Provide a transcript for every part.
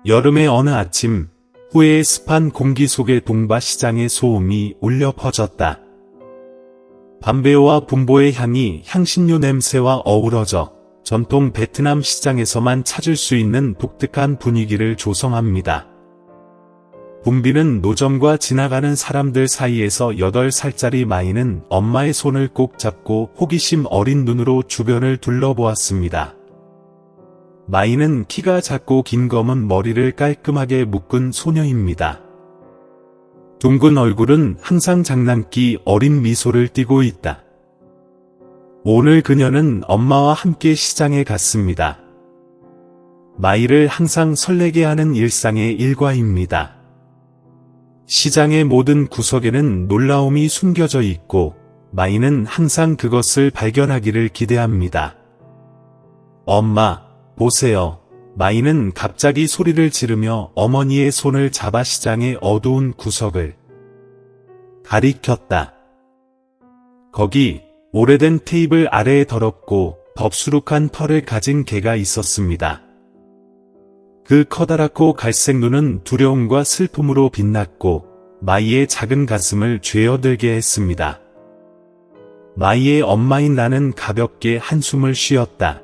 여름의 어느 아침, 후회의 습한 공기 속에 동바 시장의 소음이 울려 퍼졌다. 밤배오와 분보의 향이 향신료 냄새와 어우러져 전통 베트남 시장에서만 찾을 수 있는 독특한 분위기를 조성합니다. 분비는 노점과 지나가는 사람들 사이에서 8살짜리 마이는 엄마의 손을 꼭 잡고 호기심 어린 눈으로 주변을 둘러보았습니다. 마이는 키가 작고 긴 검은 머리를 깔끔하게 묶은 소녀입니다. 둥근 얼굴은 항상 장난기 어린 미소를 띠고 있다. 오늘 그녀는 엄마와 함께 시장에 갔습니다. 마이를 항상 설레게 하는 일상의 일과입니다. 시장의 모든 구석에는 놀라움이 숨겨져 있고 마이는 항상 그것을 발견하기를 기대합니다. 엄마, 보세요. 마이는 갑자기 소리를 지르며 어머니의 손을 잡아 시장의 어두운 구석을 가리켰다. 거기 오래된 테이블 아래에 더럽고 덥수룩한 털을 가진 개가 있었습니다. 그 커다랗고 갈색 눈은 두려움과 슬픔으로 빛났고 마이의 작은 가슴을 죄어들게 했습니다. 마이의 엄마인 나는 가볍게 한숨을 쉬었다.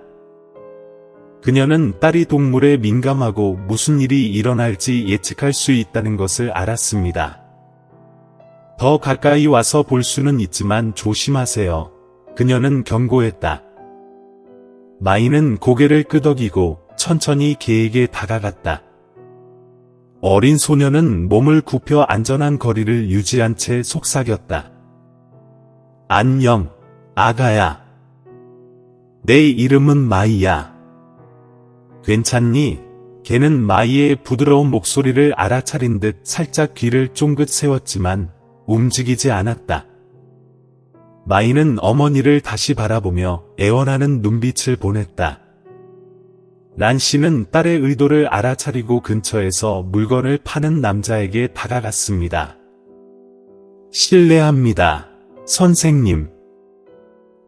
그녀는 딸이 동물에 민감하고 무슨 일이 일어날지 예측할 수 있다는 것을 알았습니다. 더 가까이 와서 볼 수는 있지만 조심하세요. 그녀는 경고했다. 마이는 고개를 끄덕이고 천천히 개에게 다가갔다. 어린 소녀는 몸을 굽혀 안전한 거리를 유지한 채 속삭였다. 안녕, 아가야. 내 이름은 마이야. 괜찮니? 개는 마이의 부드러운 목소리를 알아차린 듯 살짝 귀를 쫑긋 세웠지만 움직이지 않았다. 마이는 어머니를 다시 바라보며 애원하는 눈빛을 보냈다. 란 씨는 딸의 의도를 알아차리고 근처에서 물건을 파는 남자에게 다가갔습니다. 실례합니다, 선생님.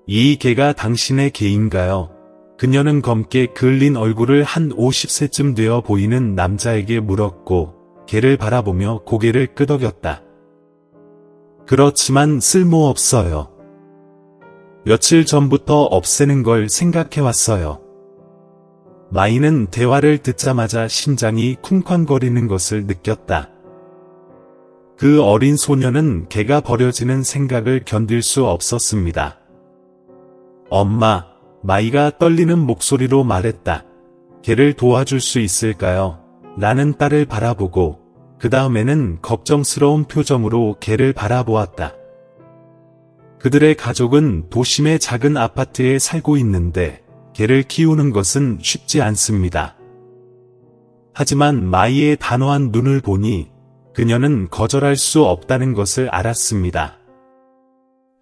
이 개가 당신의 개인가요? 그녀는 검게 그을린 얼굴을 한 50세쯤 되어 보이는 남자에게 물었고 개를 바라보며 고개를 끄덕였다. 그렇지만 쓸모없어요. 며칠 전부터 없애는 걸 생각해왔어요. 마이는 대화를 듣자마자 심장이 쿵쾅거리는 것을 느꼈다. 그 어린 소녀는 개가 버려지는 생각을 견딜 수 없었습니다. 엄마, 마이가 떨리는 목소리로 말했다. 개를 도와줄 수 있을까요? 라는 딸을 바라보고 그 다음에는 걱정스러운 표정으로 개를 바라보았다. 그들의 가족은 도심의 작은 아파트에 살고 있는데 개를 키우는 것은 쉽지 않습니다. 하지만 마이의 단호한 눈을 보니 그녀는 거절할 수 없다는 것을 알았습니다.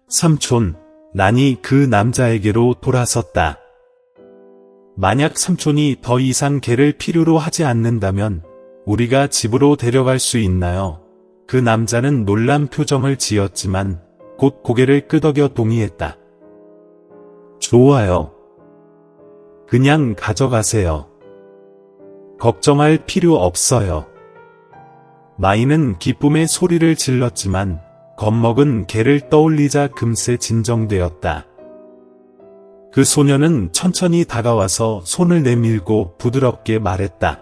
삼촌, 란이 그 남자에게로 돌아섰다. 만약 삼촌이 더 이상 개를 필요로 하지 않는다면 우리가 집으로 데려갈 수 있나요? 그 남자는 놀란 표정을 지었지만 곧 고개를 끄덕여 동의했다. 좋아요. 그냥 가져가세요. 걱정할 필요 없어요. 마이는 기쁨의 소리를 질렀지만 겁먹은 개를 떠올리자 금세 진정되었다. 그 소녀는 천천히 다가와서 손을 내밀고 부드럽게 말했다.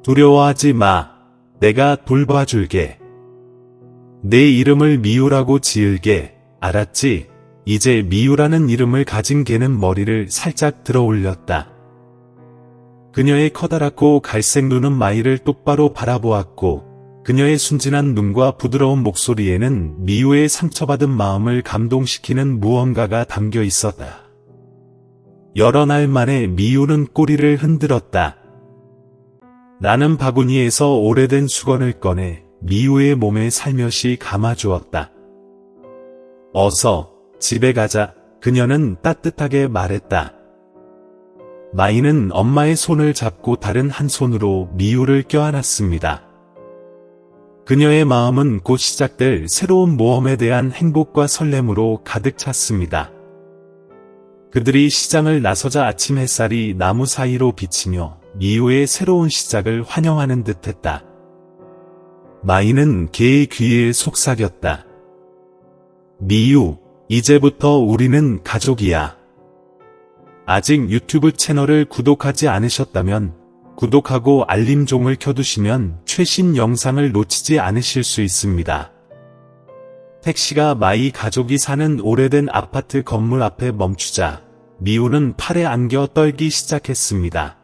두려워하지 마. 내가 돌봐줄게. 내 이름을 미우라고 지을게. 알았지? 이제 미우라는 이름을 가진 개는 머리를 살짝 들어 올렸다. 그녀의 커다랗고 갈색 눈은 마이를 똑바로 바라보았고 그녀의 순진한 눈과 부드러운 목소리에는 미우의 상처받은 마음을 감동시키는 무언가가 담겨 있었다. 여러 날 만에 미우는 꼬리를 흔들었다. 나는 바구니에서 오래된 수건을 꺼내 미우의 몸에 살며시 감아주었다. 어서 집에 가자. 그녀는 따뜻하게 말했다. 마이는 엄마의 손을 잡고 다른 한 손으로 미우를 껴안았습니다. 그녀의 마음은 곧 시작될 새로운 모험에 대한 행복과 설렘으로 가득 찼습니다. 그들이 시장을 나서자 아침 햇살이 나무 사이로 비치며 미우의 새로운 시작을 환영하는 듯했다. 마이는 개의 귀에 속삭였다. 미우, 이제부터 우리는 가족이야. 아직 유튜브 채널을 구독하지 않으셨다면 구독하고 알림종을 켜두시면 최신 영상을 놓치지 않으실 수 있습니다. 택시가 마이 가족이 사는 오래된 아파트 건물 앞에 멈추자 미우는 팔에 안겨 떨기 시작했습니다.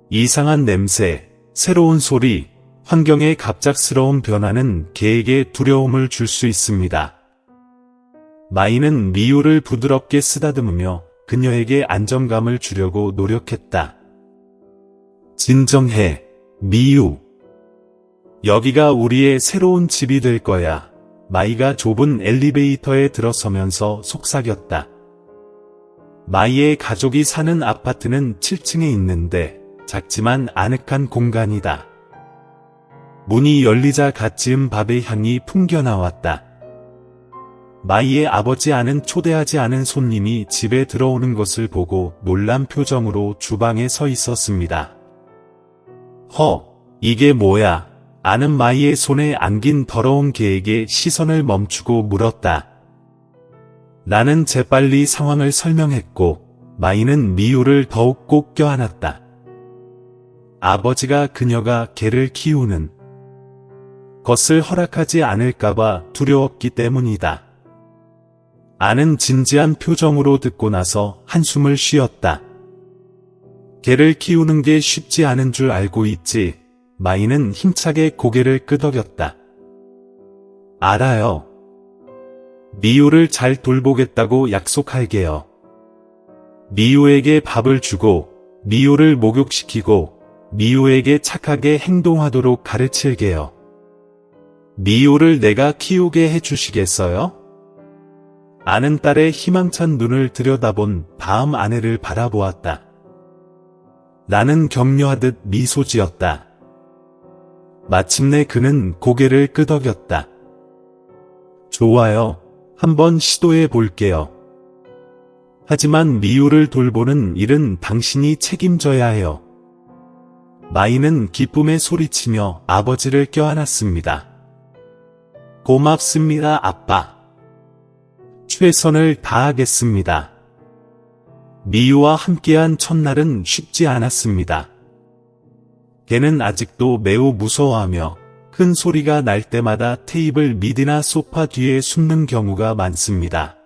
이상한 냄새, 새로운 소리, 환경의 갑작스러운 변화는 개에게 두려움을 줄 수 있습니다. 마이는 미우를 부드럽게 쓰다듬으며 그녀에게 안정감을 주려고 노력했다. 진정해, 미우. 여기가 우리의 새로운 집이 될 거야. 마이가 좁은 엘리베이터에 들어서면서 속삭였다. 마이의 가족이 사는 아파트는 7층에 있는데 작지만 아늑한 공간이다. 문이 열리자 갓 지은 밥의 향이 풍겨나왔다. 마이의 아버지 아는 초대하지 않은 손님이 집에 들어오는 것을 보고 놀란 표정으로 주방에 서 있었습니다. 이게 뭐야? 아는 마이의 손에 안긴 더러운 개에게 시선을 멈추고 물었다. 나는 재빨리 상황을 설명했고 마이는 미우를 더욱 꼭 껴안았다. 아버지가 그녀가 개를 키우는 것을 허락하지 않을까봐 두려웠기 때문이다. 아는 진지한 표정으로 듣고 나서 한숨을 쉬었다. 개를 키우는 게 쉽지 않은 줄 알고 있지. 마이는 힘차게 고개를 끄덕였다. 알아요. 미우를 잘 돌보겠다고 약속할게요. 미우에게 밥을 주고, 미우를 목욕시키고, 미우에게 착하게 행동하도록 가르칠게요. 미우를 내가 키우게 해주시겠어요? 아는 딸의 희망찬 눈을 들여다본 다음 아내를 바라보았다. 나는 격려하듯 미소 지었다. 마침내 그는 고개를 끄덕였다. 좋아요. 한번 시도해 볼게요. 하지만 미우를 돌보는 일은 당신이 책임져야 해요. 마이는 기쁨에 소리치며 아버지를 껴안았습니다. 고맙습니다, 아빠. 최선을 다하겠습니다. 미우와 함께한 첫날은 쉽지 않았습니다. 개는 아직도 매우 무서워하며 큰 소리가 날 때마다 테이블 밑이나 소파 뒤에 숨는 경우가 많습니다.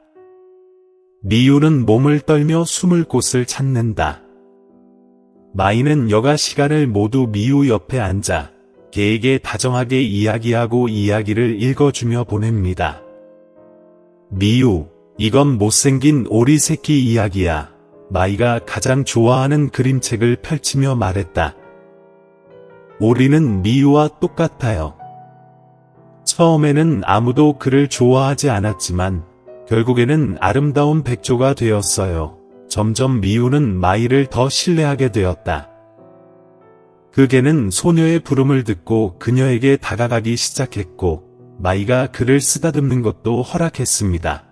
미우는 몸을 떨며 숨을 곳을 찾는다. 마이는 여가 시간을 모두 미우 옆에 앉아 개에게 다정하게 이야기하고 이야기를 읽어주며 보냅니다. 미우, 이건 못생긴 오리 새끼 이야기야. 마이가 가장 좋아하는 그림책을 펼치며 말했다. 오리는 미우와 똑같아요. 처음에는 아무도 그를 좋아하지 않았지만 결국에는 아름다운 백조가 되었어요. 점점 미우는 마이를 더 신뢰하게 되었다. 그 개는 소녀의 부름을 듣고 그녀에게 다가가기 시작했고 마이가 그를 쓰다듬는 것도 허락했습니다.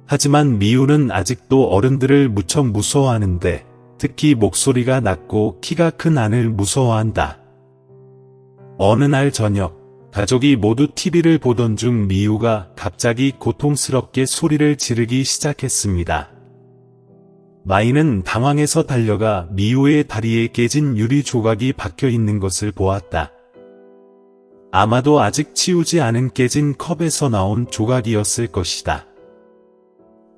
하지만 미우는 아직도 어른들을 무척 무서워하는데 특히 목소리가 낮고 키가 큰 안을 무서워한다. 어느 날 저녁, 가족이 모두 TV를 보던 중 미우가 갑자기 고통스럽게 소리를 지르기 시작했습니다. 마이는 당황해서 달려가 미우의 다리에 깨진 유리 조각이 박혀 있는 것을 보았다. 아마도 아직 치우지 않은 깨진 컵에서 나온 조각이었을 것이다.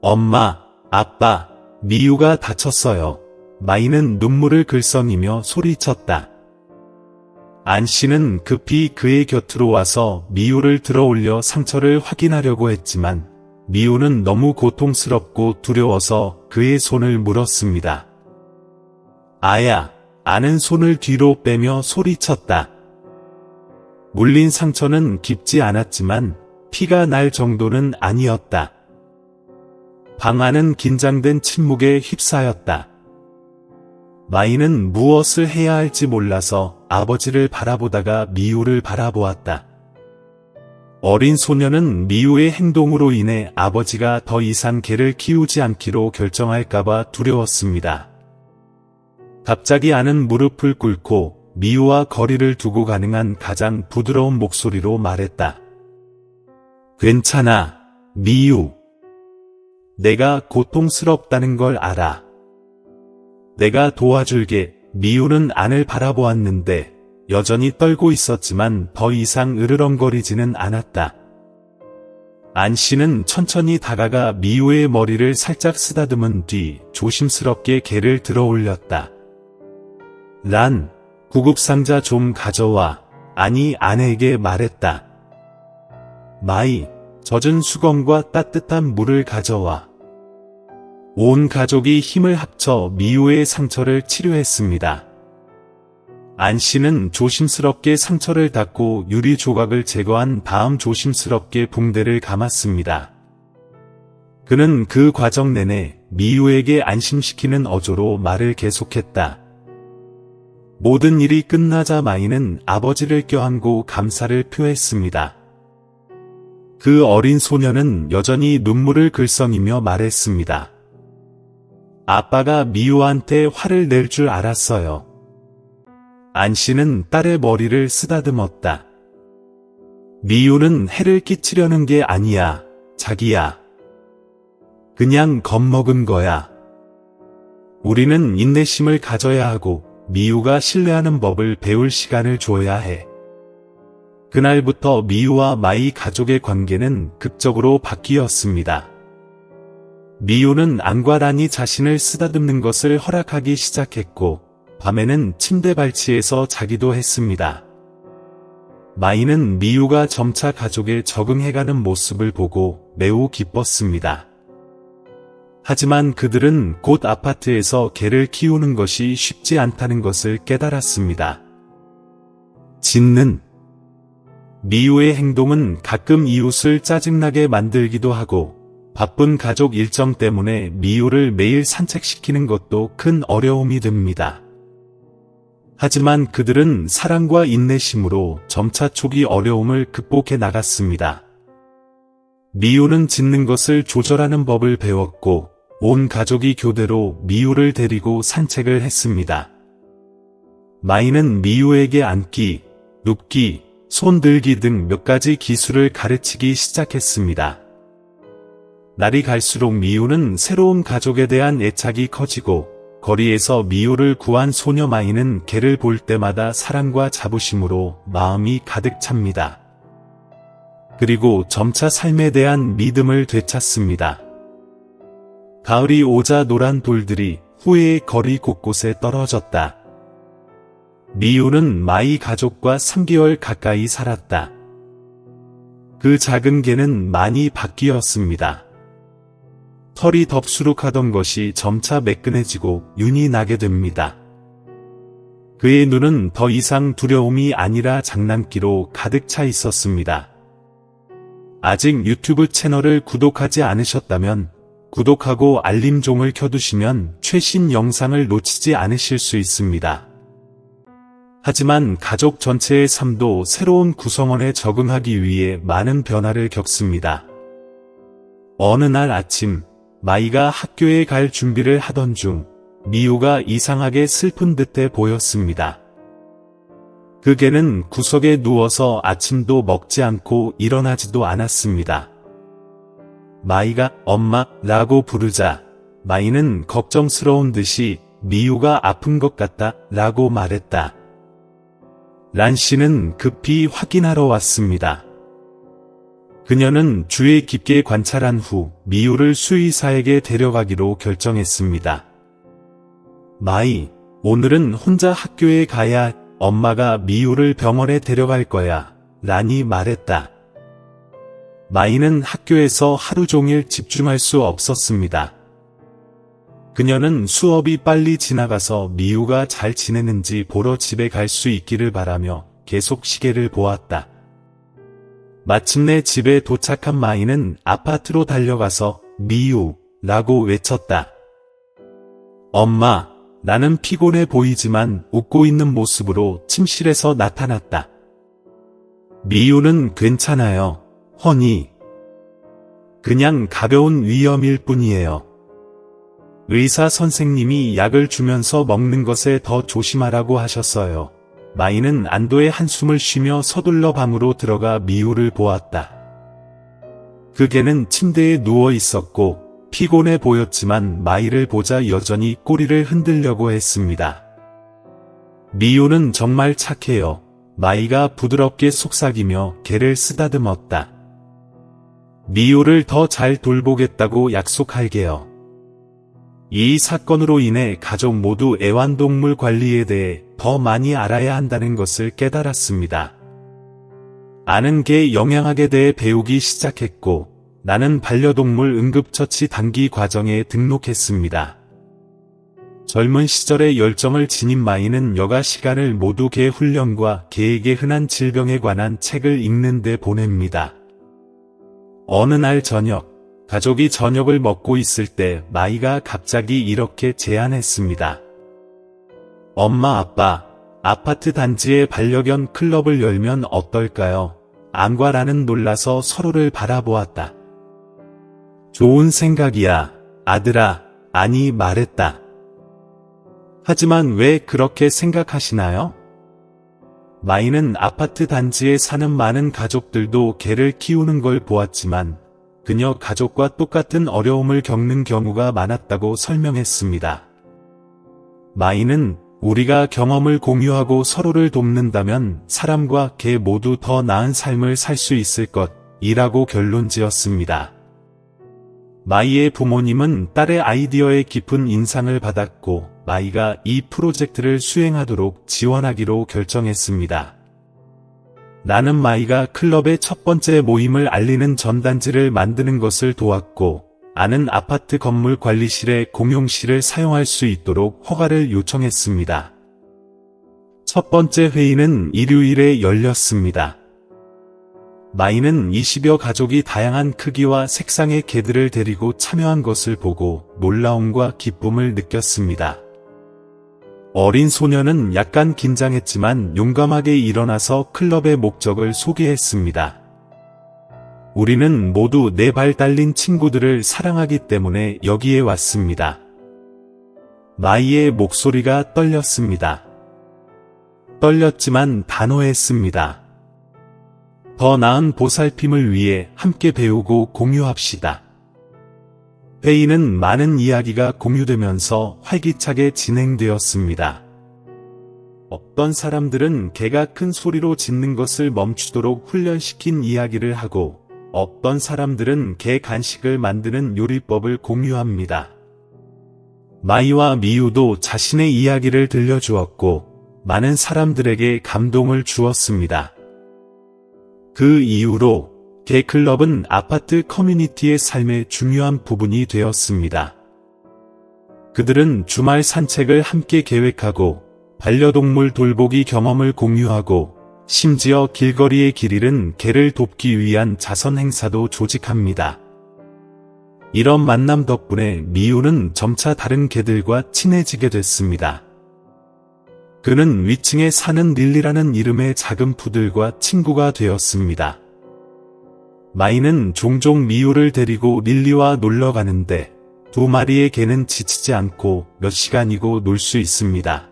엄마, 아빠, 미우가 다쳤어요. 마이는 눈물을 글썽이며 소리쳤다. 안 씨는 급히 그의 곁으로 와서 미우를 들어올려 상처를 확인하려고 했지만 미우는 너무 고통스럽고 두려워서 그의 손을 물었습니다. 아야, 아는 손을 뒤로 빼며 소리쳤다. 물린 상처는 깊지 않았지만 피가 날 정도는 아니었다. 방 안은 긴장된 침묵에 휩싸였다. 마이는 무엇을 해야 할지 몰라서 아버지를 바라보다가 미우를 바라보았다. 어린 소녀는 미우의 행동으로 인해 아버지가 더 이상 개를 키우지 않기로 결정할까봐 두려웠습니다. 갑자기 아는 무릎을 꿇고 미우와 거리를 두고 가능한 가장 부드러운 목소리로 말했다. 괜찮아, 미우. 내가 고통스럽다는 걸 알아. 내가 도와줄게. 미우는 안을 바라보았는데 여전히 떨고 있었지만 더 이상 으르렁거리지는 않았다. 안 씨는 천천히 다가가 미우의 머리를 살짝 쓰다듬은 뒤 조심스럽게 개를 들어 올렸다. 란, 구급상자 좀 가져와. 안이 아내에게 말했다. 마이, 젖은 수건과 따뜻한 물을 가져와. 온 가족이 힘을 합쳐 미우의 상처를 치료했습니다. 안 씨는 조심스럽게 상처를 닦고 유리 조각을 제거한 다음 조심스럽게 붕대를 감았습니다. 그는 그 과정 내내 미우에게 안심시키는 어조로 말을 계속했다. 모든 일이 끝나자 마이는 아버지를 껴안고 감사를 표했습니다. 그 어린 소녀는 여전히 눈물을 글썽이며 말했습니다. 아빠가 미우한테 화를 낼 줄 알았어요. 안 씨는 딸의 머리를 쓰다듬었다. 미우는 해를 끼치려는 게 아니야, 자기야. 그냥 겁먹은 거야. 우리는 인내심을 가져야 하고 미우가 신뢰하는 법을 배울 시간을 줘야 해. 그날부터 미우와 마이 가족의 관계는 극적으로 바뀌었습니다. 미우는 안과 란이 자신을 쓰다듬는 것을 허락하기 시작했고 밤에는 침대 발치에서 자기도 했습니다. 마이는 미우가 점차 가족에 적응해가는 모습을 보고 매우 기뻤습니다. 하지만 그들은 곧 아파트에서 개를 키우는 것이 쉽지 않다는 것을 깨달았습니다. 짖는 미우의 행동은 가끔 이웃을 짜증나게 만들기도 하고 바쁜 가족 일정 때문에 미우를 매일 산책시키는 것도 큰 어려움이 됩니다. 하지만 그들은 사랑과 인내심으로 점차 초기 어려움을 극복해 나갔습니다. 미우는 짖는 것을 조절하는 법을 배웠고 온 가족이 교대로 미우를 데리고 산책을 했습니다. 마이는 미우에게 앉기, 눕기, 손 들기 등 몇 가지 기술을 가르치기 시작했습니다. 날이 갈수록 미우는 새로운 가족에 대한 애착이 커지고 거리에서 미우를 구한 소녀 마이는 개를 볼 때마다 사랑과 자부심으로 마음이 가득 찹니다. 그리고 점차 삶에 대한 믿음을 되찾습니다. 가을이 오자 노란 돌들이 후회의 거리 곳곳에 떨어졌다. 미우는 마이 가족과 3개월 가까이 살았다. 그 작은 개는 많이 바뀌었습니다. 털이 덥수룩하던 것이 점차 매끈해지고 윤이 나게 됩니다. 그의 눈은 더 이상 두려움이 아니라 장난기로 가득 차 있었습니다. 아직 유튜브 채널을 구독하지 않으셨다면 구독하고 알림종을 켜두시면 최신 영상을 놓치지 않으실 수 있습니다. 하지만 가족 전체의 삶도 새로운 구성원에 적응하기 위해 많은 변화를 겪습니다. 어느 날 아침, 마이가 학교에 갈 준비를 하던 중 미우가 이상하게 슬픈 듯해 보였습니다. 그 개는 구석에 누워서 아침도 먹지 않고 일어나지도 않았습니다. 마이가 엄마라고 부르자 마이는 걱정스러운 듯이 미우가 아픈 것 같다 라고 말했다. 란 씨는 급히 확인하러 왔습니다. 그녀는 주의 깊게 관찰한 후 미우를 수의사에게 데려가기로 결정했습니다. 마이, 오늘은 혼자 학교에 가야 엄마가 미우를 병원에 데려갈 거야, 란이 말했다. 마이는 학교에서 하루 종일 집중할 수 없었습니다. 그녀는 수업이 빨리 지나가서 미우가 잘 지내는지 보러 집에 갈 수 있기를 바라며 계속 시계를 보았다. 마침내 집에 도착한 마이는 아파트로 달려가서 미우라고 외쳤다. 엄마, 나는 피곤해 보이지만 웃고 있는 모습으로 침실에서 나타났다. 미우는 괜찮아요, 허니. 그냥 가벼운 위염일 뿐이에요. 의사 선생님이 약을 주면서 먹는 것에 더 조심하라고 하셨어요. 마이는 안도의 한숨을 쉬며 서둘러 방으로 들어가 미우를 보았다. 그 개는 침대에 누워 있었고 피곤해 보였지만 마이를 보자 여전히 꼬리를 흔들려고 했습니다. 미우는 정말 착해요. 마이가 부드럽게 속삭이며 개를 쓰다듬었다. 미우를 더 잘 돌보겠다고 약속할게요. 이 사건으로 인해 가족 모두 애완동물 관리에 대해 더 많이 알아야 한다는 것을 깨달았습니다. 아는 개 영양학에 대해 배우기 시작했고 나는 반려동물 응급처치 단기 과정에 등록했습니다. 젊은 시절의 열정을 지닌 마이는 여가 시간을 모두 개 훈련과 개에게 흔한 질병에 관한 책을 읽는 데 보냅니다. 어느 날 저녁, 가족이 저녁을 먹고 있을 때 마이가 갑자기 이렇게 제안했습니다. 엄마 아빠, 아파트 단지에 반려견 클럽을 열면 어떨까요? 안과라는 놀라서 서로를 바라보았다. 좋은 생각이야, 아들아, 아니 말했다. 하지만 왜 그렇게 생각하시나요? 마이는 아파트 단지에 사는 많은 가족들도 개를 키우는 걸 보았지만 그녀 가족과 똑같은 어려움을 겪는 경우가 많았다고 설명했습니다. 마이는 우리가 경험을 공유하고 서로를 돕는다면 사람과 개 모두 더 나은 삶을 살 수 있을 것이라고 결론지었습니다. 마이의 부모님은 딸의 아이디어에 깊은 인상을 받았고 마이가 이 프로젝트를 수행하도록 지원하기로 결정했습니다. 나는 마이가 클럽의 첫 번째 모임을 알리는 전단지를 만드는 것을 도왔고 아는 아파트 건물 관리실의 공용실을 사용할 수 있도록 허가를 요청했습니다. 첫 번째 회의는 일요일에 열렸습니다. 마이는 20여 가족이 다양한 크기와 색상의 개들을 데리고 참여한 것을 보고 놀라움과 기쁨을 느꼈습니다. 어린 소녀는 약간 긴장했지만 용감하게 일어나서 클럽의 목적을 소개했습니다. 우리는 모두 4발 달린 친구들을 사랑하기 때문에 여기에 왔습니다. 마이의 목소리가 떨렸습니다. 떨렸지만 단호했습니다. 더 나은 보살핌을 위해 함께 배우고 공유합시다. 회의는 많은 이야기가 공유되면서 활기차게 진행되었습니다. 어떤 사람들은 개가 큰 소리로 짖는 것을 멈추도록 훈련시킨 이야기를 하고 어떤 사람들은 개 간식을 만드는 요리법을 공유합니다. 마이와 미우도 자신의 이야기를 들려주었고 많은 사람들에게 감동을 주었습니다. 그 이후로 개클럽은 아파트 커뮤니티의 삶의 중요한 부분이 되었습니다. 그들은 주말 산책을 함께 계획하고 반려동물 돌보기 경험을 공유하고 심지어 길거리에 길 잃은 개를 돕기 위한 자선 행사도 조직합니다. 이런 만남 덕분에 미우는 점차 다른 개들과 친해지게 됐습니다. 그는 위층에 사는 릴리라는 이름의 작은 푸들과 친구가 되었습니다. 마이는 종종 미우를 데리고 릴리와 놀러 가는데 2마리의 개는 지치지 않고 몇 시간이고 놀 수 있습니다.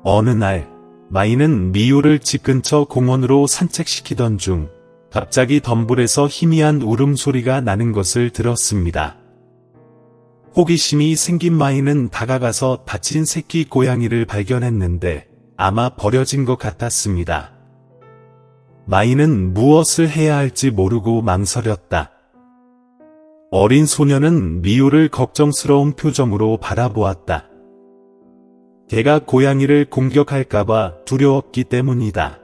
어느 날 마이는 미우를 집 근처 공원으로 산책시키던 중 갑자기 덤불에서 희미한 울음소리가 나는 것을 들었습니다. 호기심이 생긴 마이는 다가가서 다친 새끼 고양이를 발견했는데 아마 버려진 것 같았습니다. 마이는 무엇을 해야 할지 모르고 망설였다. 어린 소녀는 미우를 걱정스러운 표정으로 바라보았다. 개가 고양이를 공격할까봐 두려웠기 때문이다.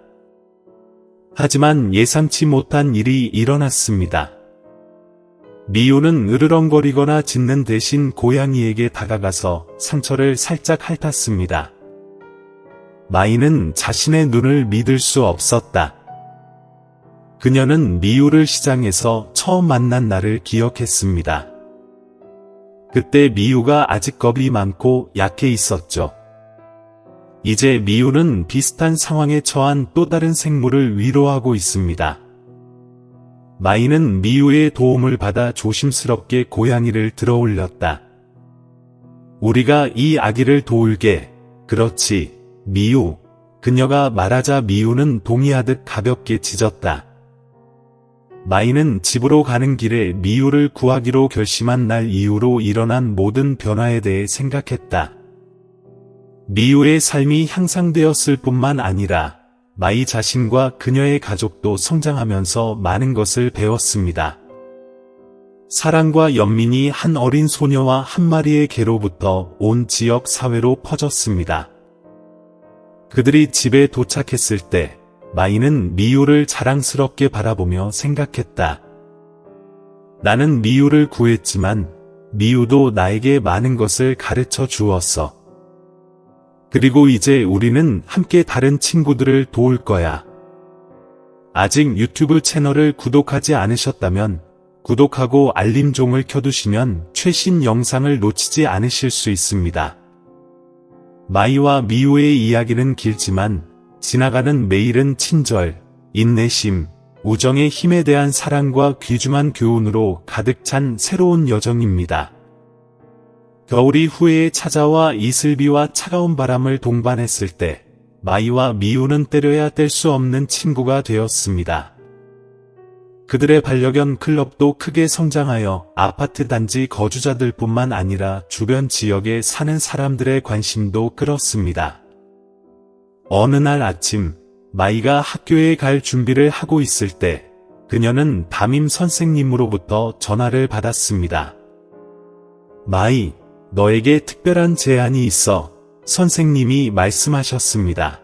하지만 예상치 못한 일이 일어났습니다. 미우는 으르렁거리거나 짖는 대신 고양이에게 다가가서 상처를 살짝 핥았습니다. 마이는 자신의 눈을 믿을 수 없었다. 그녀는 미우를 시장에서 처음 만난 날을 기억했습니다. 그때 미우가 아직 겁이 많고 약해 있었죠. 이제 미우는 비슷한 상황에 처한 또 다른 생물을 위로하고 있습니다. 마이는 미우의 도움을 받아 조심스럽게 고양이를 들어올렸다. 우리가 이 아기를 도울게. 그렇지, 미우. 그녀가 말하자 미우는 동의하듯 가볍게 짖었다. 마이는 집으로 가는 길에 미우를 구하기로 결심한 날 이후로 일어난 모든 변화에 대해 생각했다. 미우의 삶이 향상되었을 뿐만 아니라 마이 자신과 그녀의 가족도 성장하면서 많은 것을 배웠습니다. 사랑과 연민이 한 어린 소녀와 한 마리의 개로부터 온 지역 사회로 퍼졌습니다. 그들이 집에 도착했을 때 마이는 미우를 자랑스럽게 바라보며 생각했다. 나는 미우를 구했지만 미우도 나에게 많은 것을 가르쳐 주었어. 그리고 이제 우리는 함께 다른 친구들을 도울 거야. 아직 유튜브 채널을 구독하지 않으셨다면 구독하고 알림종을 켜두시면 최신 영상을 놓치지 않으실 수 있습니다. 마이와 미우의 이야기는 길지만 지나가는 매일은 친절, 인내심, 우정의 힘에 대한 사랑과 귀중한 교훈으로 가득 찬 새로운 여정입니다. 겨울이 후에 찾아와 이슬비와 차가운 바람을 동반했을 때 마이와 미우는 때려야 뗄 수 없는 친구가 되었습니다. 그들의 반려견 클럽도 크게 성장하여 아파트 단지 거주자들뿐만 아니라 주변 지역에 사는 사람들의 관심도 끌었습니다. 어느 날 아침, 마이가 학교에 갈 준비를 하고 있을 때 그녀는 담임 선생님으로부터 전화를 받았습니다. 마이, 너에게 특별한 제안이 있어. 선생님이 말씀하셨습니다.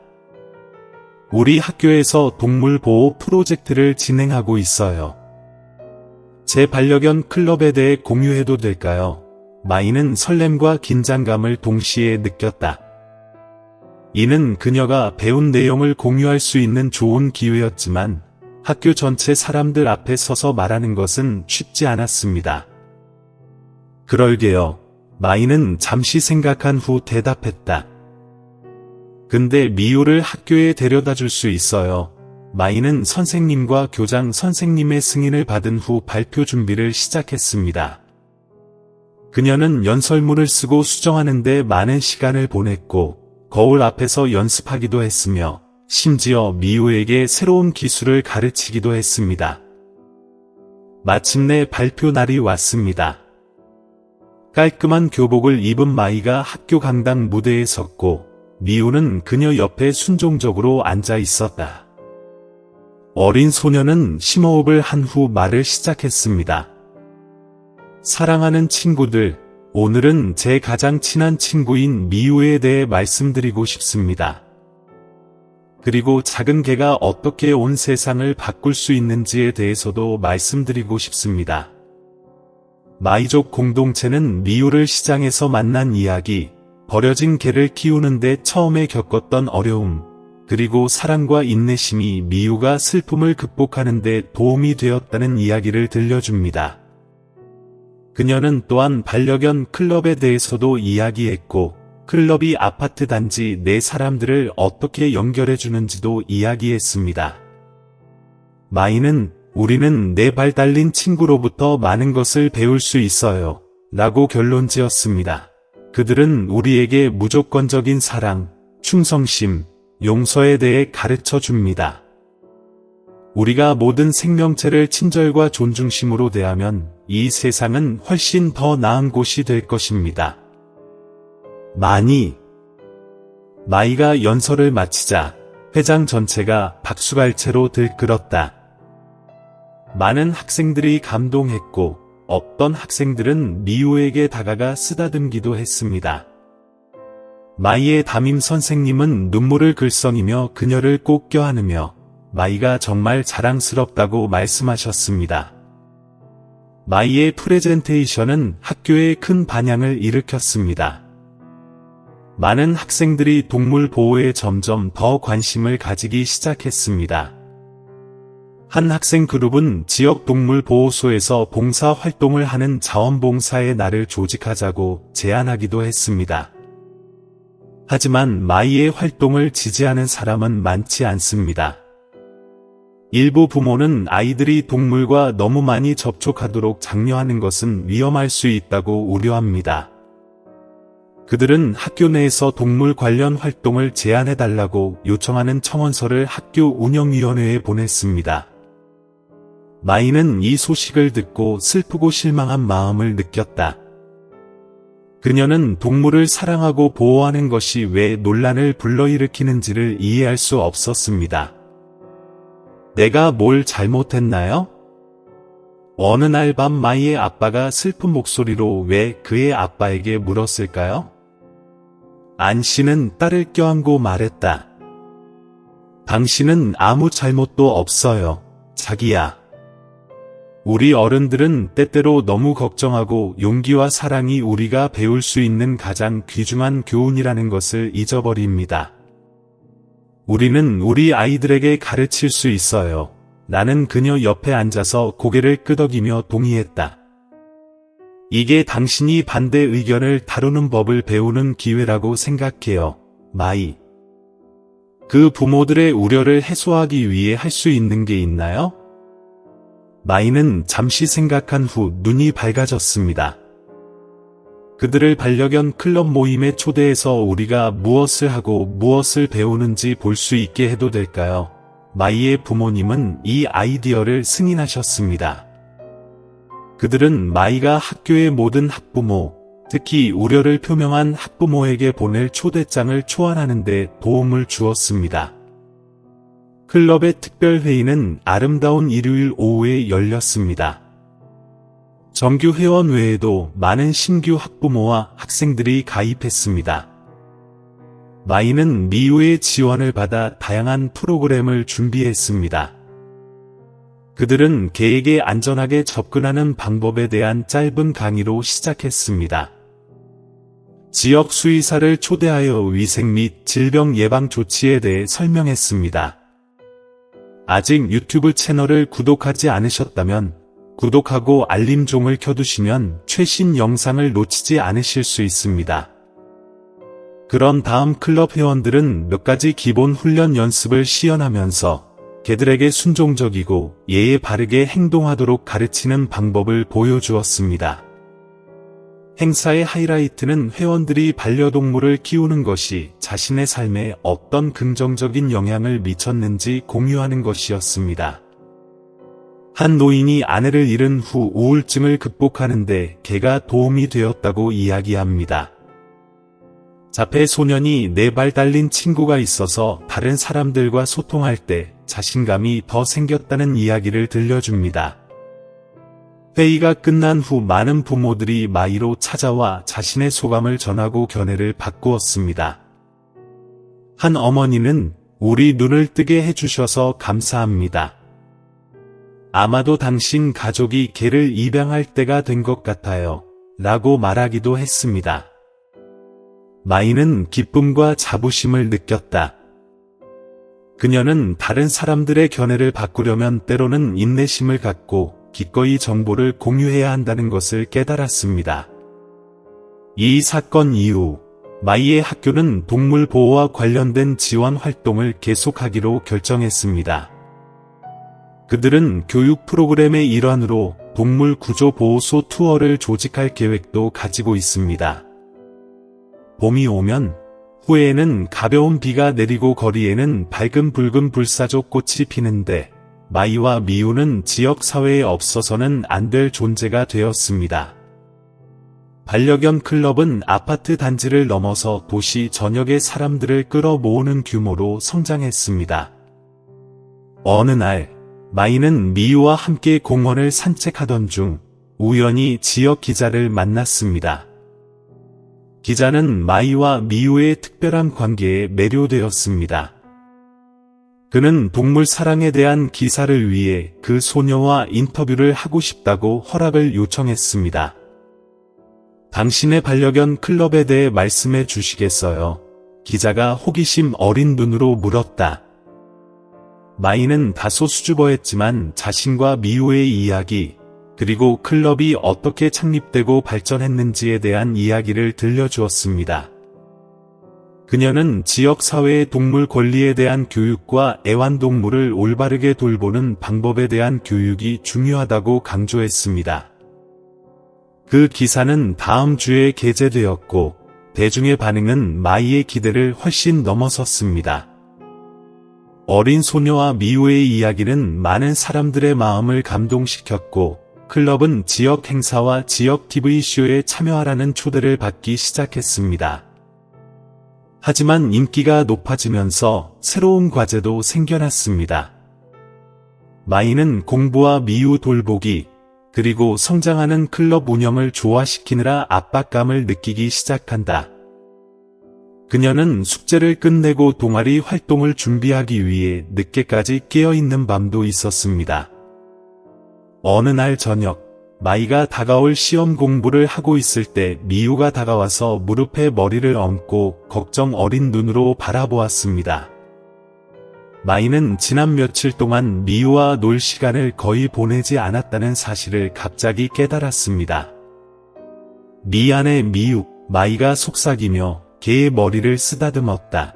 우리 학교에서 동물 보호 프로젝트를 진행하고 있어요. 제 반려견 클럽에 대해 공유해도 될까요? 마이는 설렘과 긴장감을 동시에 느꼈다. 이는 그녀가 배운 내용을 공유할 수 있는 좋은 기회였지만 학교 전체 사람들 앞에 서서 말하는 것은 쉽지 않았습니다. 그럴게요. 마이는 잠시 생각한 후 대답했다. 근데 미우를 학교에 데려다 줄 수 있어요. 마이는 선생님과 교장 선생님의 승인을 받은 후 발표 준비를 시작했습니다. 그녀는 연설문을 쓰고 수정하는 데 많은 시간을 보냈고 거울 앞에서 연습하기도 했으며 심지어 미우에게 새로운 기술을 가르치기도 했습니다. 마침내 발표 날이 왔습니다. 깔끔한 교복을 입은 마이가 학교 강당 무대에 섰고 미우는 그녀 옆에 순종적으로 앉아 있었다. 어린 소녀는 심호흡을 한 후 말을 시작했습니다. 사랑하는 친구들, 오늘은 제 가장 친한 친구인 미우에 대해 말씀드리고 싶습니다. 그리고 작은 개가 어떻게 온 세상을 바꿀 수 있는지에 대해서도 말씀드리고 싶습니다. 마이족 공동체는 미우를 시장에서 만난 이야기, 버려진 개를 키우는데 처음에 겪었던 어려움, 그리고 사랑과 인내심이 미우가 슬픔을 극복하는 데 도움이 되었다는 이야기를 들려줍니다. 그녀는 또한 반려견 클럽에 대해서도 이야기했고, 클럽이 아파트 단지 내 사람들을 어떻게 연결해주는지도 이야기했습니다. 마이는 우리는 내 발 달린 친구로부터 많은 것을 배울 수 있어요. 라고 결론지었습니다. 그들은 우리에게 무조건적인 사랑, 충성심, 용서에 대해 가르쳐 줍니다. 우리가 모든 생명체를 친절과 존중심으로 대하면 이 세상은 훨씬 더 나은 곳이 될 것입니다. 마이가 연설을 마치자 회장 전체가 박수갈채로 들끓었다. 많은 학생들이 감동했고 어떤 학생들은 미우에게 다가가 쓰다듬기도 했습니다. 마이의 담임 선생님은 눈물을 글썽이며 그녀를 꼭 껴안으며 마이가 정말 자랑스럽다고 말씀하셨습니다. 마이의 프레젠테이션은 학교에 큰 반향을 일으켰습니다. 많은 학생들이 동물 보호에 점점 더 관심을 가지기 시작했습니다. 한 학생 그룹은 지역 동물 보호소에서 봉사 활동을 하는 자원봉사의 날을 조직하자고 제안하기도 했습니다. 하지만 마이의 활동을 지지하는 사람은 많지 않습니다. 일부 부모는 아이들이 동물과 너무 많이 접촉하도록 장려하는 것은 위험할 수 있다고 우려합니다. 그들은 학교 내에서 동물 관련 활동을 제안해달라고 요청하는 청원서를 학교 운영위원회에 보냈습니다. 마이는 이 소식을 듣고 슬프고 실망한 마음을 느꼈다. 그녀는 동물을 사랑하고 보호하는 것이 왜 논란을 불러일으키는지를 이해할 수 없었습니다. 내가 뭘 잘못했나요? 어느 날 밤 마이의 아빠가 슬픈 목소리로 왜 그의 아빠에게 물었을까요? 안 씨는 딸을 껴안고 말했다. 당신은 아무 잘못도 없어요, 자기야. 우리 어른들은 때때로 너무 걱정하고 용기와 사랑이 우리가 배울 수 있는 가장 귀중한 교훈이라는 것을 잊어버립니다. 우리는 우리 아이들에게 가르칠 수 있어요. 나는 그녀 옆에 앉아서 고개를 끄덕이며 동의했다. 이게 당신이 반대 의견을 다루는 법을 배우는 기회라고 생각해요, 마이. 그 부모들의 우려를 해소하기 위해 할 수 있는 게 있나요? 마이는 잠시 생각한 후 눈이 밝아졌습니다. 그들을 반려견 클럽 모임에 초대해서 우리가 무엇을 하고 무엇을 배우는지 볼 수 있게 해도 될까요? 마이의 부모님은 이 아이디어를 승인하셨습니다. 그들은 마이가 학교의 모든 학부모, 특히 우려를 표명한 학부모에게 보낼 초대장을 초안하는 데 도움을 주었습니다. 클럽의 특별회의는 아름다운 일요일 오후에 열렸습니다. 정규 회원 외에도 많은 신규 학부모와 학생들이 가입했습니다. 마이는 미우의 지원을 받아 다양한 프로그램을 준비했습니다. 그들은 개에게 안전하게 접근하는 방법에 대한 짧은 강의로 시작했습니다. 지역 수의사를 초대하여 위생 및 질병 예방 조치에 대해 설명했습니다. 아직 유튜브 채널을 구독하지 않으셨다면 구독하고 알림종을 켜두시면 최신 영상을 놓치지 않으실 수 있습니다. 그런 다음 클럽 회원들은 몇 가지 기본 훈련 연습을 시연하면서 개들에게 순종적이고 예의 바르게 행동하도록 가르치는 방법을 보여주었습니다. 행사의 하이라이트는 회원들이 반려동물을 키우는 것이 자신의 삶에 어떤 긍정적인 영향을 미쳤는지 공유하는 것이었습니다. 한 노인이 아내를 잃은 후 우울증을 극복하는데 개가 도움이 되었다고 이야기합니다. 자폐 소년이 4발 달린 친구가 있어서 다른 사람들과 소통할 때 자신감이 더 생겼다는 이야기를 들려줍니다. 회의가 끝난 후 많은 부모들이 마이로 찾아와 자신의 소감을 전하고 견해를 바꾸었습니다. 한 어머니는 우리 눈을 뜨게 해주셔서 감사합니다. 아마도 당신 가족이 개를 입양할 때가 된 것 같아요. 라고 말하기도 했습니다. 마이는 기쁨과 자부심을 느꼈다. 그녀는 다른 사람들의 견해를 바꾸려면 때로는 인내심을 갖고 기꺼이 정보를 공유해야 한다는 것을 깨달았습니다. 이 사건 이후 마이의 학교는 동물 보호와 관련된 지원 활동을 계속하기로 결정했습니다. 그들은 교육 프로그램의 일환으로 동물 구조 보호소 투어를 조직할 계획도 가지고 있습니다. 봄이 오면 후에는 가벼운 비가 내리고 거리에는 밝은 붉은 불사조 꽃이 피는데 마이와 미우는 지역 사회에 없어서는 안 될 존재가 되었습니다. 반려견 클럽은 아파트 단지를 넘어서 도시 전역의 사람들을 끌어모으는 규모로 성장했습니다. 어느 날 마이는 미우와 함께 공원을 산책하던 중 우연히 지역 기자를 만났습니다. 기자는 마이와 미우의 특별한 관계에 매료되었습니다. 그는 동물 사랑에 대한 기사를 위해 그 소녀와 인터뷰를 하고 싶다고 허락을 요청했습니다. 당신의 반려견 클럽에 대해 말씀해 주시겠어요? 기자가 호기심 어린 눈으로 물었다. 마이는 다소 수줍어했지만 자신과 미우의 이야기, 그리고 클럽이 어떻게 창립되고 발전했는지에 대한 이야기를 들려주었습니다. 그녀는 지역사회의 동물 권리에 대한 교육과 애완동물을 올바르게 돌보는 방법에 대한 교육이 중요하다고 강조했습니다. 그 기사는 다음 주에 게재되었고, 대중의 반응은 마이의 기대를 훨씬 넘어섰습니다. 어린 소녀와 미우의 이야기는 많은 사람들의 마음을 감동시켰고, 클럽은 지역 행사와 지역 TV쇼에 참여하라는 초대를 받기 시작했습니다. 하지만 인기가 높아지면서 새로운 과제도 생겨났습니다. 마이는 공부와 미우 돌보기, 그리고 성장하는 클럽 운영을 조화시키느라 압박감을 느끼기 시작한다. 그녀는 숙제를 끝내고 동아리 활동을 준비하기 위해 늦게까지 깨어있는 밤도 있었습니다. 어느 날 저녁, 마이가 다가올 시험 공부를 하고 있을 때 미우가 다가와서 무릎에 머리를 얹고 걱정 어린 눈으로 바라보았습니다. 마이는 지난 며칠 동안 미우와 놀 시간을 거의 보내지 않았다는 사실을 갑자기 깨달았습니다. 미안해 미우, 마이가 속삭이며 개의 머리를 쓰다듬었다.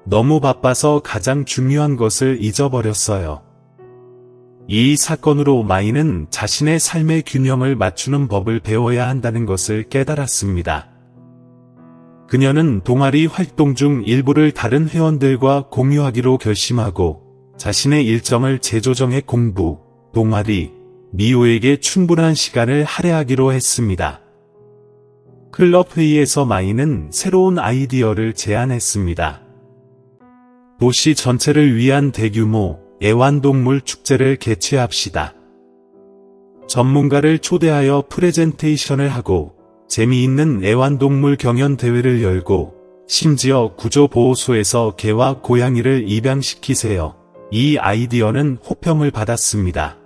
너무 바빠서 가장 중요한 것을 잊어버렸어요. 이 사건으로 마이는 자신의 삶의 균형을 맞추는 법을 배워야 한다는 것을 깨달았습니다. 그녀는 동아리 활동 중 일부를 다른 회원들과 공유하기로 결심하고 자신의 일정을 재조정해 공부, 동아리, 미우에게 충분한 시간을 할애하기로 했습니다. 클럽 회의에서 마이는 새로운 아이디어를 제안했습니다. 도시 전체를 위한 대규모 애완동물 축제를 개최합시다. 전문가를 초대하여 프레젠테이션을 하고 재미있는 애완동물 경연 대회를 열고 심지어 구조보호소에서 개와 고양이를 입양시키세요. 이 아이디어는 호평을 받았습니다.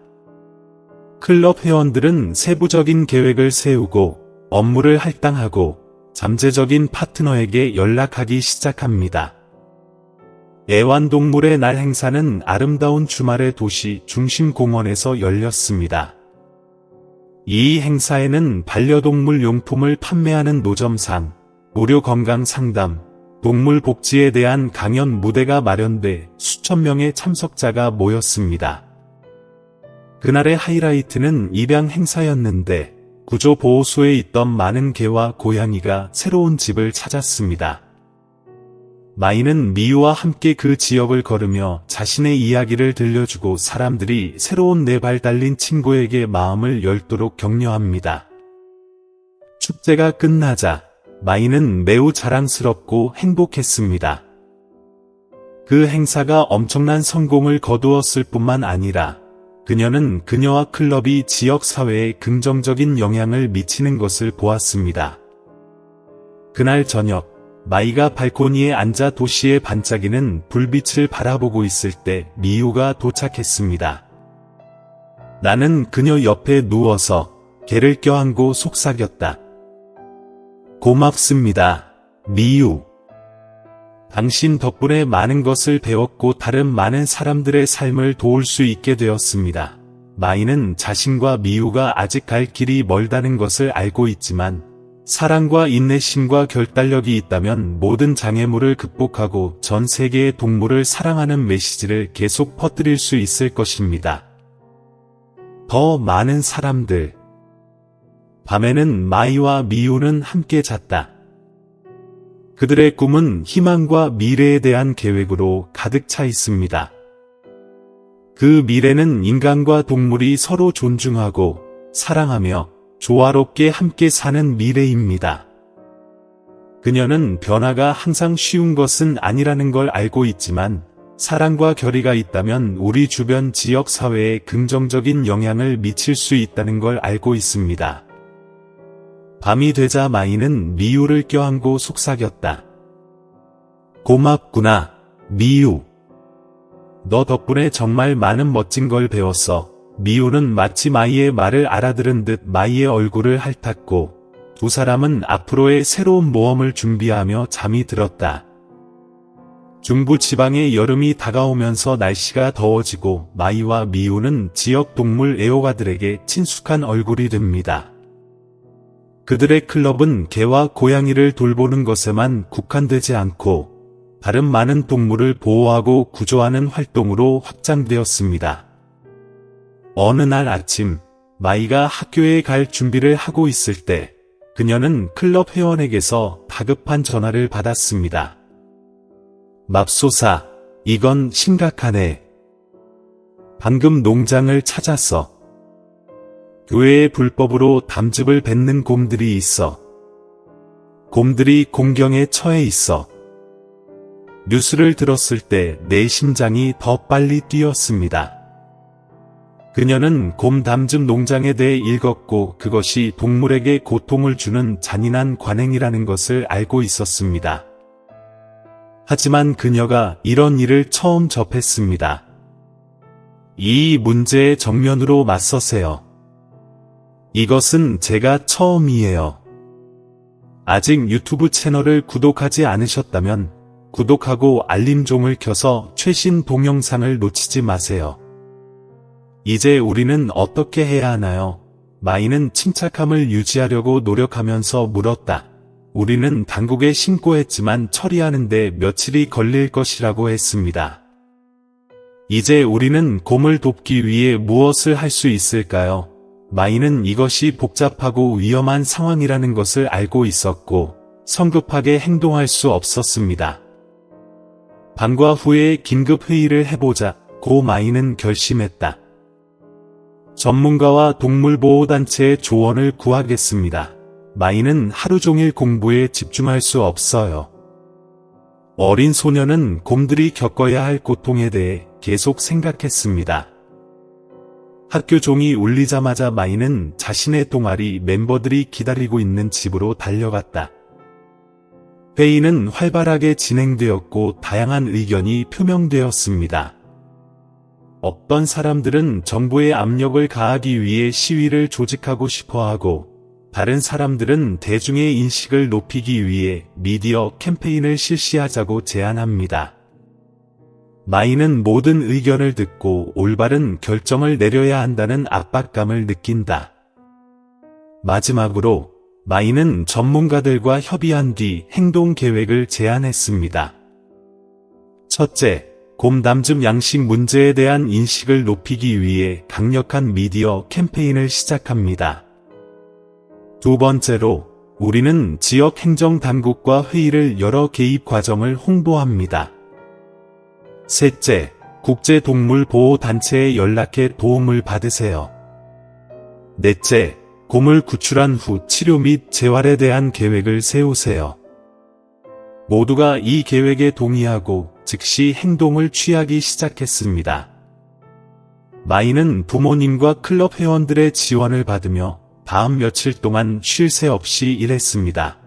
클럽 회원들은 세부적인 계획을 세우고 업무를 할당하고 잠재적인 파트너에게 연락하기 시작합니다. 애완동물의 날 행사는 아름다운 주말의 도시 중심 공원에서 열렸습니다. 이 행사에는 반려동물 용품을 판매하는 노점상, 무료 건강 상담, 동물 복지에 대한 강연 무대가 마련돼 수천 명의 참석자가 모였습니다. 그날의 하이라이트는 입양 행사였는데 구조보호소에 있던 많은 개와 고양이가 새로운 집을 찾았습니다. 마이는 미우와 함께 그 지역을 걸으며 자신의 이야기를 들려주고 사람들이 새로운 네 발 달린 친구에게 마음을 열도록 격려합니다. 축제가 끝나자 마이는 매우 자랑스럽고 행복했습니다. 그 행사가 엄청난 성공을 거두었을 뿐만 아니라 그녀는 그녀와 클럽이 지역 사회에 긍정적인 영향을 미치는 것을 보았습니다. 그날 저녁, 마이가 발코니에 앉아 도시의 반짝이는 불빛을 바라보고 있을 때 미우가 도착했습니다. 나는 그녀 옆에 누워서 개를 껴안고 속삭였다. 고맙습니다, 미우. 당신 덕분에 많은 것을 배웠고 다른 많은 사람들의 삶을 도울 수 있게 되었습니다. 마이는 자신과 미우가 아직 갈 길이 멀다는 것을 알고 있지만 사랑과 인내심과 결단력이 있다면 모든 장애물을 극복하고 전 세계의 동물을 사랑하는 메시지를 계속 퍼뜨릴 수 있을 것입니다. 더 많은 사람들. 밤에는 마이와 미우는 함께 잤다. 그들의 꿈은 희망과 미래에 대한 계획으로 가득 차 있습니다. 그 미래는 인간과 동물이 서로 존중하고 사랑하며 조화롭게 함께 사는 미래입니다. 그녀는 변화가 항상 쉬운 것은 아니라는 걸 알고 있지만 사랑과 결의가 있다면 우리 주변 지역 사회에 긍정적인 영향을 미칠 수 있다는 걸 알고 있습니다. 밤이 되자 마이는 미우를 껴안고 속삭였다. 고맙구나, 미우. 너 덕분에 정말 많은 멋진 걸 배웠어. 미우는 마치 마이의 말을 알아들은 듯 마이의 얼굴을 핥았고 두 사람은 앞으로의 새로운 모험을 준비하며 잠이 들었다. 중부 지방의 여름이 다가오면서 날씨가 더워지고 마이와 미우는 지역 동물 애호가들에게 친숙한 얼굴이 됩니다. 그들의 클럽은 개와 고양이를 돌보는 것에만 국한되지 않고 다른 많은 동물을 보호하고 구조하는 활동으로 확장되었습니다. 어느 날 아침, 마이가 학교에 갈 준비를 하고 있을 때 그녀는 클럽 회원에게서 다급한 전화를 받았습니다. 맙소사, 이건 심각하네. 방금 농장을 찾았어. 교회에 불법으로 담즙을 뱉는 곰들이 있어. 곰들이 공경에 처해 있어. 뉴스를 들었을 때 내 심장이 더 빨리 뛰었습니다. 그녀는 곰 담즙 농장에 대해 읽었고 그것이 동물에게 고통을 주는 잔인한 관행이라는 것을 알고 있었습니다. 하지만 그녀가 이런 일을 처음 접했습니다. 이 문제에 정면으로 맞서세요. 이것은 제가 처음이에요. 아직 유튜브 채널을 구독하지 않으셨다면 구독하고 알림종을 켜서 최신 동영상을 놓치지 마세요. 이제 우리는 어떻게 해야 하나요? 마이는 침착함을 유지하려고 노력하면서 물었다. 우리는 당국에 신고했지만 처리하는데 며칠이 걸릴 것이라고 했습니다. 이제 우리는 곰을 돕기 위해 무엇을 할 수 있을까요? 마이는 이것이 복잡하고 위험한 상황이라는 것을 알고 있었고 성급하게 행동할 수 없었습니다. 방과 후에 긴급 회의를 해보자고 마이는 결심했다. 전문가와 동물보호단체의 조언을 구하겠습니다. 마이는 하루 종일 공부에 집중할 수 없어요. 어린 소녀는 곰들이 겪어야 할 고통에 대해 계속 생각했습니다. 학교 종이 울리자마자 마이는 자신의 동아리 멤버들이 기다리고 있는 집으로 달려갔다. 회의는 활발하게 진행되었고 다양한 의견이 표명되었습니다. 어떤 사람들은 정부에 압력을 가하기 위해 시위를 조직하고 싶어하고 다른 사람들은 대중의 인식을 높이기 위해 미디어 캠페인을 실시하자고 제안합니다. 마이는 모든 의견을 듣고 올바른 결정을 내려야 한다는 압박감을 느낀다. 마지막으로 마이는 전문가들과 협의한 뒤 행동 계획을 제안했습니다. 첫째, 곰 담즙 양식 문제에 대한 인식을 높이기 위해 강력한 미디어 캠페인을 시작합니다. 두 번째로, 우리는 지역 행정당국과 회의를 열어 개입 과정을 홍보합니다. 셋째, 국제동물보호단체에 연락해 도움을 받으세요. 넷째, 곰을 구출한 후 치료 및 재활에 대한 계획을 세우세요. 모두가 이 계획에 동의하고 즉시 행동을 취하기 시작했습니다. 마이는 부모님과 클럽 회원들의 지원을 받으며 다음 며칠 동안 쉴 새 없이 일했습니다.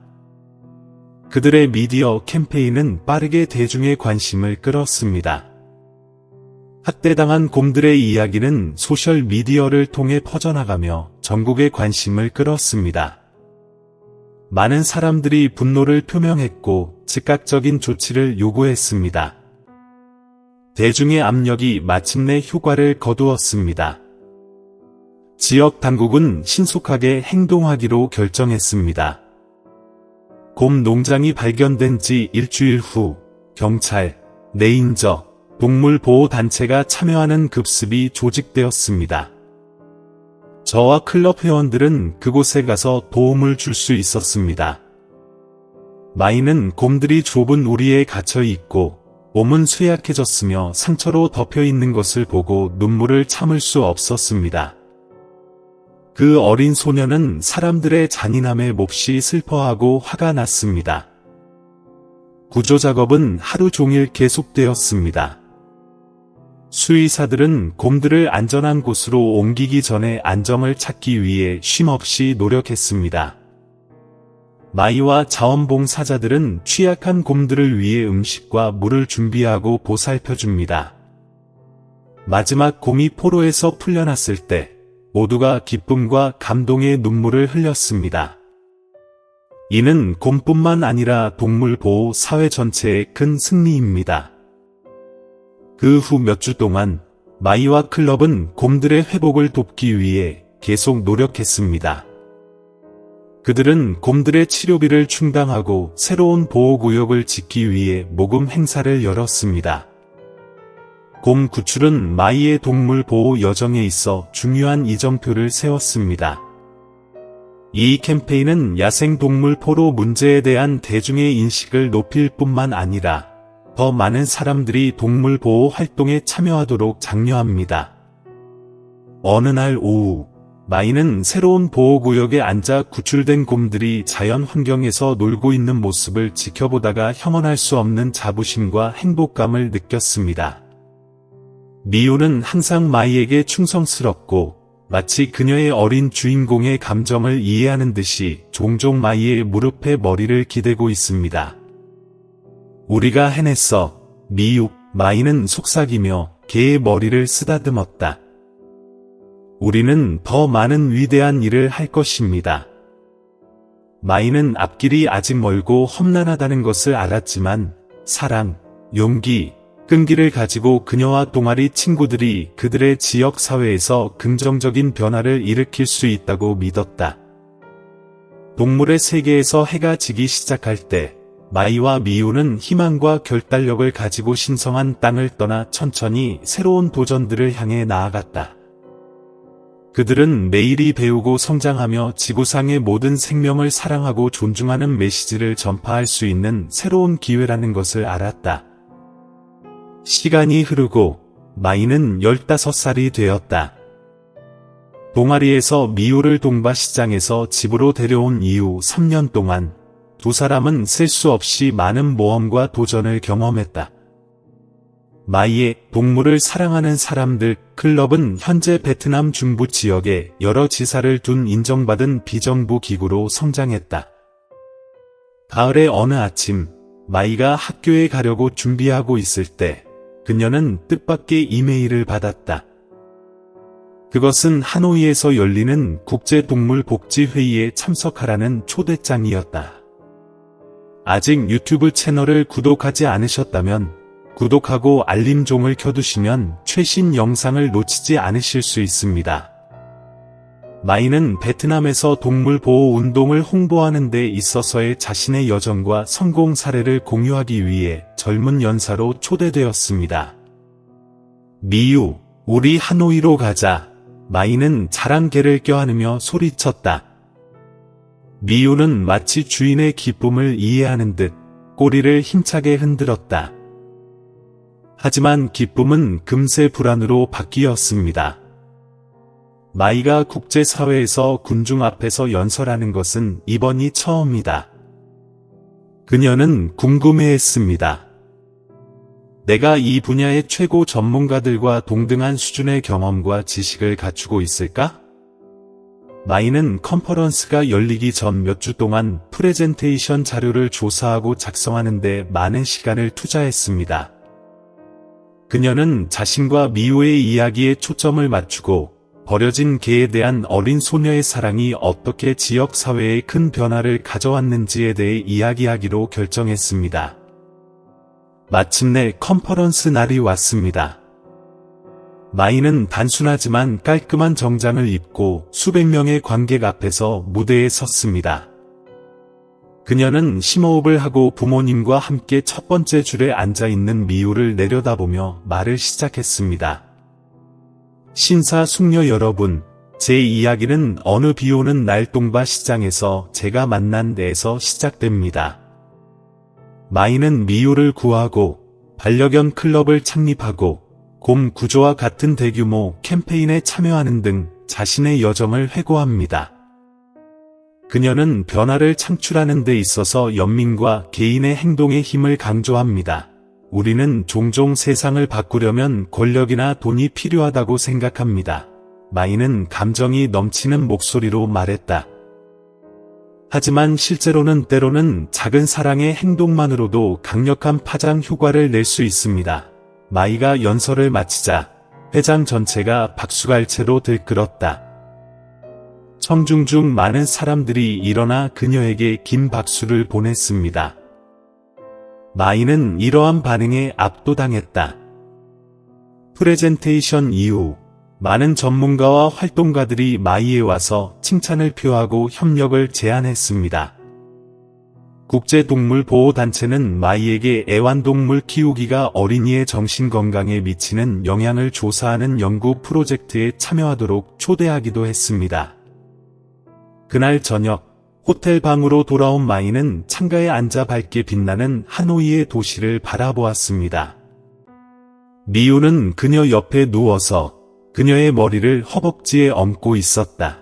그들의 미디어 캠페인은 빠르게 대중의 관심을 끌었습니다. 학대당한 곰들의 이야기는 소셜 미디어를 통해 퍼져나가며 전국의 관심을 끌었습니다. 많은 사람들이 분노를 표명했고 즉각적인 조치를 요구했습니다. 대중의 압력이 마침내 효과를 거두었습니다. 지역 당국은 신속하게 행동하기로 결정했습니다. 곰 농장이 발견된 지 일주일 후 경찰, 레인저, 동물보호단체가 참여하는 급습이 조직되었습니다. 저와 클럽 회원들은 그곳에 가서 도움을 줄 수 있었습니다. 마이는 곰들이 좁은 우리에 갇혀 있고 몸은 쇠약해졌으며 상처로 덮여 있는 것을 보고 눈물을 참을 수 없었습니다. 그 어린 소녀는 사람들의 잔인함에 몹시 슬퍼하고 화가 났습니다. 구조 작업은 하루 종일 계속되었습니다. 수의사들은 곰들을 안전한 곳으로 옮기기 전에 안정을 찾기 위해 쉼없이 노력했습니다. 마이와 자원봉사자들은 취약한 곰들을 위해 음식과 물을 준비하고 보살펴줍니다. 마지막 곰이 포로에서 풀려났을 때 모두가 기쁨과 감동의 눈물을 흘렸습니다. 이는 곰뿐만 아니라 동물보호 사회 전체의 큰 승리입니다. 그 후 몇 주 동안 마이와 클럽은 곰들의 회복을 돕기 위해 계속 노력했습니다. 그들은 곰들의 치료비를 충당하고 새로운 보호구역을 짓기 위해 모금 행사를 열었습니다. 곰 구출은 마이의 동물보호 여정에 있어 중요한 이정표를 세웠습니다. 이 캠페인은 야생동물 포로 문제에 대한 대중의 인식을 높일 뿐만 아니라 더 많은 사람들이 동물 보호 활동에 참여하도록 장려합니다. 어느 날 오후, 마이는 새로운 보호구역에 앉아 구출된 곰들이 자연 환경에서 놀고 있는 모습을 지켜보다가 형언할 수 없는 자부심과 행복감을 느꼈습니다. 미우는 항상 마이에게 충성스럽고 마치 그녀의 어린 주인공의 감정을 이해하는 듯이 종종 마이의 무릎에 머리를 기대고 있습니다. 우리가 해냈어, 미우. 마이는 속삭이며 개의 머리를 쓰다듬었다. 우리는 더 많은 위대한 일을 할 것입니다. 마이는 앞길이 아직 멀고 험난하다는 것을 알았지만 사랑, 용기, 끈기를 가지고 그녀와 동아리 친구들이 그들의 지역 사회에서 긍정적인 변화를 일으킬 수 있다고 믿었다. 동물의 세계에서 해가 지기 시작할 때 마이와 미우는 희망과 결단력을 가지고 신성한 땅을 떠나 천천히 새로운 도전들을 향해 나아갔다. 그들은 매일이 배우고 성장하며 지구상의 모든 생명을 사랑하고 존중하는 메시지를 전파할 수 있는 새로운 기회라는 것을 알았다. 시간이 흐르고 마이는 15살이 되었다. 동아리에서 미우를 동바시장에서 집으로 데려온 이후 3년 동안 두 사람은 셀 수 없이 많은 모험과 도전을 경험했다. 마이의 동물을 사랑하는 사람들 클럽은 현재 베트남 중부 지역에 여러 지사를 둔 인정받은 비정부 기구로 성장했다. 가을의 어느 아침, 마이가 학교에 가려고 준비하고 있을 때 그녀는 뜻밖의 이메일을 받았다. 그것은 하노이에서 열리는 국제동물복지회의에 참석하라는 초대장이었다. 아직 유튜브 채널을 구독하지 않으셨다면 구독하고 알림종을 켜두시면 최신 영상을 놓치지 않으실 수 있습니다. 마이는 베트남에서 동물 보호 운동을 홍보하는 데 있어서의 자신의 여정과 성공 사례를 공유하기 위해 젊은 연사로 초대되었습니다. 미우, 우리 하노이로 가자. 마이는 자랑개를 껴안으며 소리쳤다. 미우는 마치 주인의 기쁨을 이해하는 듯 꼬리를 힘차게 흔들었다. 하지만 기쁨은 금세 불안으로 바뀌었습니다. 마이가 국제사회에서 군중 앞에서 연설하는 것은 이번이 처음이다. 그녀는 궁금해했습니다. 내가 이 분야의 최고 전문가들과 동등한 수준의 경험과 지식을 갖추고 있을까? 마이는 컨퍼런스가 열리기 전 몇 주 동안 프레젠테이션 자료를 조사하고 작성하는 데 많은 시간을 투자했습니다. 그녀는 자신과 미우의 이야기에 초점을 맞추고 버려진 개에 대한 어린 소녀의 사랑이 어떻게 지역 사회에 큰 변화를 가져왔는지에 대해 이야기하기로 결정했습니다. 마침내 컨퍼런스 날이 왔습니다. 마이는 단순하지만 깔끔한 정장을 입고 수백 명의 관객 앞에서 무대에 섰습니다. 그녀는 심호흡을 하고 부모님과 함께 첫 번째 줄에 앉아있는 미우를 내려다보며 말을 시작했습니다. 신사숙녀 여러분, 제 이야기는 어느 비오는 날 동바시장에서 제가 만난 데에서 시작됩니다. 마이는 미우를 구하고 반려견 클럽을 창립하고 곰 구조와 같은 대규모 캠페인에 참여하는 등 자신의 여정을 회고합니다. 그녀는 변화를 창출하는 데 있어서 연민과 개인의 행동의 힘을 강조합니다. 우리는 종종 세상을 바꾸려면 권력이나 돈이 필요하다고 생각합니다. 마이는 감정이 넘치는 목소리로 말했다. 하지만 실제로는 때로는 작은 사랑의 행동만으로도 강력한 파장 효과를 낼 수 있습니다. 마이가 연설을 마치자 회장 전체가 박수갈채로 들끓었다. 청중 중 많은 사람들이 일어나 그녀에게 긴 박수를 보냈습니다. 마이는 이러한 반응에 압도당했다. 프레젠테이션 이후 많은 전문가와 활동가들이 마이에 와서 칭찬을 표하고 협력을 제안했습니다. 국제동물보호단체는 마이에게 애완동물 키우기가 어린이의 정신건강에 미치는 영향을 조사하는 연구 프로젝트에 참여하도록 초대하기도 했습니다. 그날 저녁, 호텔 방으로 돌아온 마이는 창가에 앉아 밝게 빛나는 하노이의 도시를 바라보았습니다. 미우는 그녀 옆에 누워서 그녀의 머리를 허벅지에 얹고 있었다.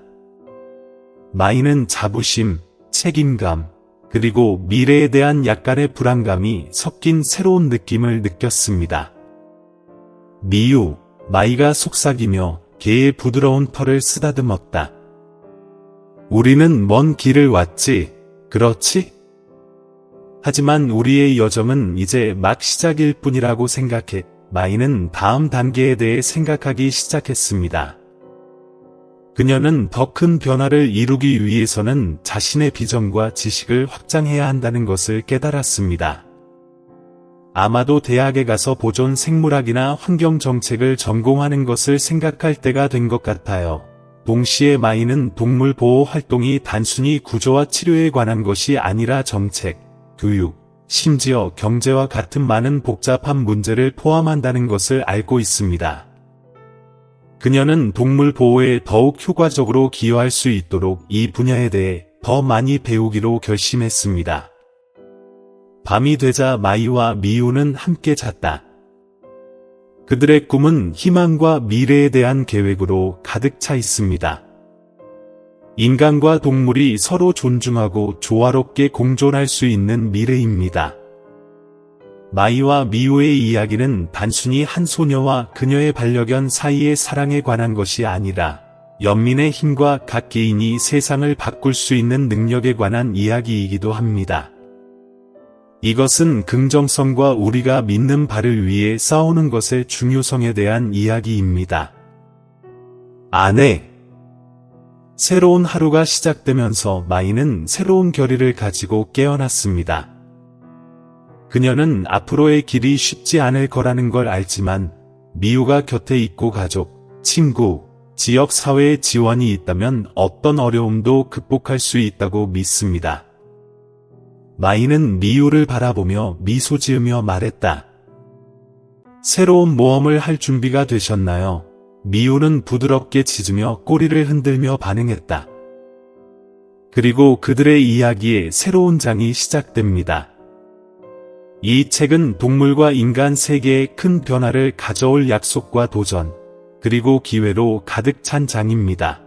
마이는 자부심, 책임감, 그리고 미래에 대한 약간의 불안감이 섞인 새로운 느낌을 느꼈습니다. 미우, 마이가 속삭이며 개의 부드러운 털을 쓰다듬었다. 우리는 먼 길을 왔지, 그렇지? 하지만 우리의 여정은 이제 막 시작일 뿐이라고 생각해. 마이는 다음 단계에 대해 생각하기 시작했습니다. 그녀는 더 큰 변화를 이루기 위해서는 자신의 비전과 지식을 확장해야 한다는 것을 깨달았습니다. 아마도 대학에 가서 보존 생물학이나 환경 정책을 전공하는 것을 생각할 때가 된 것 같아요. 동시에 마이는 동물 보호 활동이 단순히 구조와 치료에 관한 것이 아니라 정책, 교육, 심지어 경제와 같은 많은 복잡한 문제를 포함한다는 것을 알고 있습니다. 그녀는 동물 보호에 더욱 효과적으로 기여할 수 있도록 이 분야에 대해 더 많이 배우기로 결심했습니다. 밤이 되자 마이와 미우는 함께 잤다. 그들의 꿈은 희망과 미래에 대한 계획으로 가득 차 있습니다. 인간과 동물이 서로 존중하고 조화롭게 공존할 수 있는 미래입니다. 마이와 미우의 이야기는 단순히 한 소녀와 그녀의 반려견 사이의 사랑에 관한 것이 아니라 연민의 힘과 각 개인이 세상을 바꿀 수 있는 능력에 관한 이야기이기도 합니다. 이것은 긍정성과 우리가 믿는 바를 위해 싸우는 것의 중요성에 대한 이야기입니다. 아내. 새로운 하루가 시작되면서 마이는 새로운 결의를 가지고 깨어났습니다. 그녀는 앞으로의 길이 쉽지 않을 거라는 걸 알지만 미우가 곁에 있고 가족, 친구, 지역 사회의 지원이 있다면 어떤 어려움도 극복할 수 있다고 믿습니다. 마이는 미우를 바라보며 미소 지으며 말했다. 새로운 모험을 할 준비가 되셨나요? 미우는 부드럽게 짖으며 꼬리를 흔들며 반응했다. 그리고 그들의 이야기에 새로운 장이 시작됩니다. 이 책은 동물과 인간 세계에 큰 변화를 가져올 약속과 도전, 그리고 기회로 가득 찬 장입니다.